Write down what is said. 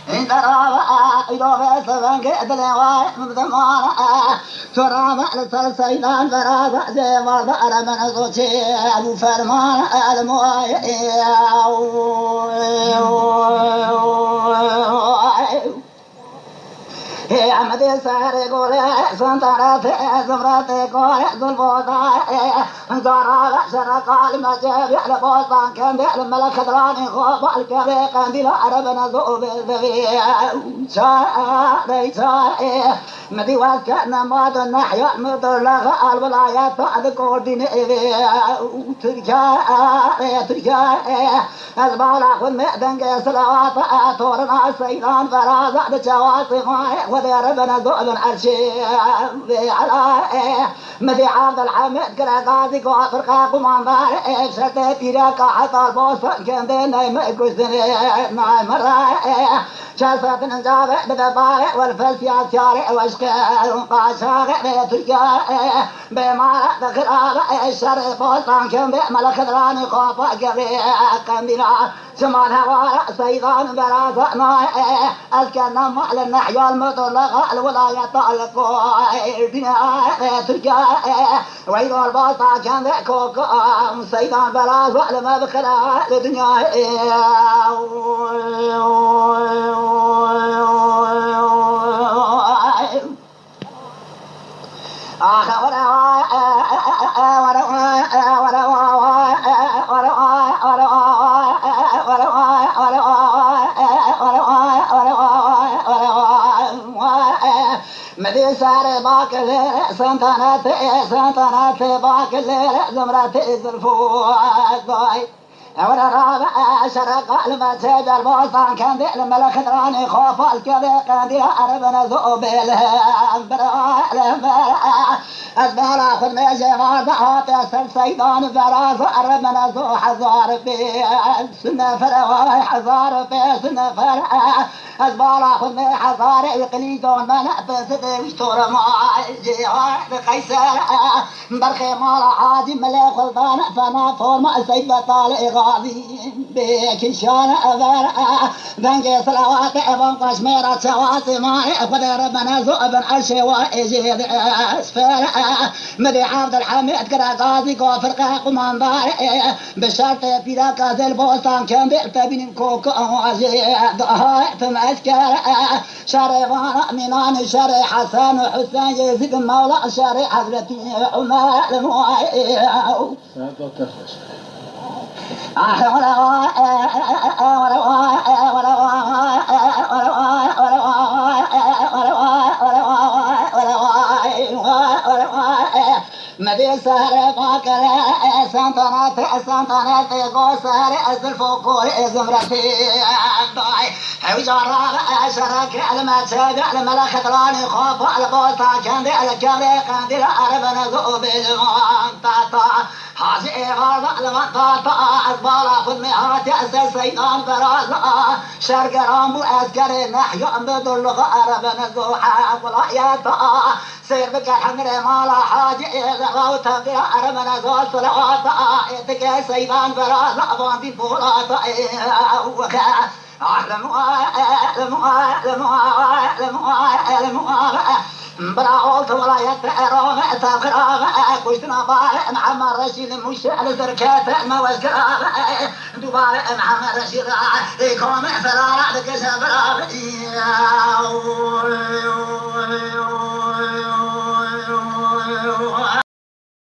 إن رابع إذا فسبان كأدلى ومبدمانا ترابع لسلسيدان فرابع زي مرضى من صوتي أبو فرمان المواي هي عمدي ساري قولي سنتراتي زمراتي قولي ظلفوطا زرابع شرقا المجاب يحلى بوطان كان بيحلى ملك دراني خوف الكبي قنديل عربنا ذوب الذبي شاري شاري مدي واسكنا ماد النحيا مدر لغا الولايات بعد كوردين تركيا أزبال أخذ مئدن كسلوات أطورنا سيدان فرازع بجواسي ودير بنا ذؤل عرشي على مدي عبد الحميد كراغازي فرقا قمان بار شرطي تيراكا حتى البوسن كان دينا مكوزني مع مرة شاسات نجابة بدبار والفلسيات شارع واشكال قاشاغ بتركيا بمارا دخلاب الشرع بوسن كان بملك دراني خوفا قبي قندنا زمان هوا سيدان برازنا أذكرنا مع النحيا المطلقة الولايات القوية تركيا ويقول الباطا كان ذاكوك سيدان برازنا لما بخلا الدنيا مدي ساري باكل سنتنات باكل زمرات الزلفوات أول رابع شرق المسجد البوسطان كان ذي الملك دراني خوف الكذي قنديل عربنا ذوب أزبال أخذ ميجي غاضعات يسر سيدان فراز عربنا ذو حزار في سنة فرواي حزار في سنة فرع أزبال أخذ مي حزار يقليدون من أفسد وشتور ماجي قيسر برخي مالا حاجي ملي خلطان فنا فورما سيد طالق بكشان أبرع بنجي صلوات ابن قشميرة شواسي ماي قدر ربنا ذؤب عرشي وإجيد أسفل مدي عبد الحميد كراغازي فرقا قمان باري بشرط بيدا كازل بوسطان كان بيعتبين كوكو وزيد ثم أذكر شريفان منان شري حسن وحسين يزيد مولا شري حضرتي عمر الموائي مدي سهر فاكر سنتنات قوسر الزلفوكور زمرتي وجرب شرك المسجد الملك دراني خوف البوسطان كان ذي الكبري قنديل عربنا ذوب المنطقة حاجي غرض المنطقة أزبال أخذ مئات أسر سيدان فرازة شرق رامبو أذكر نحيا بدلغ عربنا ذو حق ولايات سير بك الحمر مالا حاجي غوت في عربنا ذو صلوات يتك سيدان فرازة باندي بولات براعوت ولايات روما تغرام كشتنا بار محمد رشيد مشعل زركات موسكرام دوبار محمد رشيد يكون فرارا لك سفرام